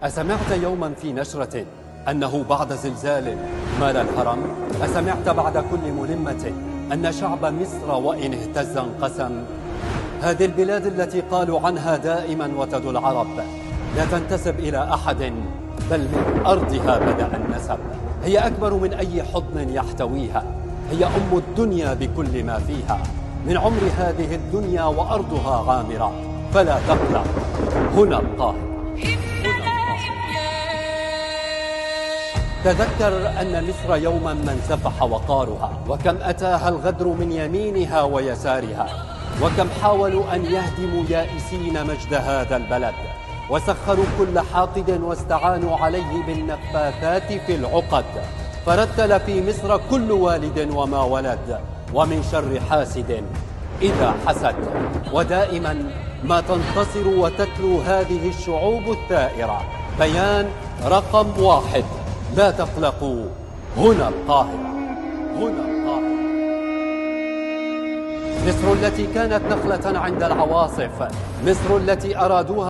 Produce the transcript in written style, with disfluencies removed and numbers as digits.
أسمعت يوما في نشرة أنه بعد زلزال مال الهرم؟ أسمعت بعد كل ملمة أن شعب مصر وإن اهتز انقسم؟ هذه البلاد التي قالوا عنها دائما وتد العرب لا تنتسب إلى أحد، بل من أرضها بدأ النسب. هي أكبر من أي حضن يحتويها، هي أم الدنيا بكل ما فيها. من عمر هذه الدنيا وأرضها عامرة، فلا تقلق، هنا القاهرة. تذكر أن مصر يوما من سفح وقارها، وكم أتاها الغدر من يمينها ويسارها، وكم حاولوا أن يهدموا يائسين مجد هذا البلد، وسخروا كل حاقد واستعانوا عليه بالنفاثات في العقد. فرتل في مصر كل والد وما ولد، ومن شر حاسد إذا حسد. ودائما ما تنتصر وتتلو هذه الشعوب الثائرة بيان رقم 1: لا تقلقوا، هنا القاهرة. هنا القاهرة. مصر التي كانت نخلة عند العواصف، مصر التي أرادوها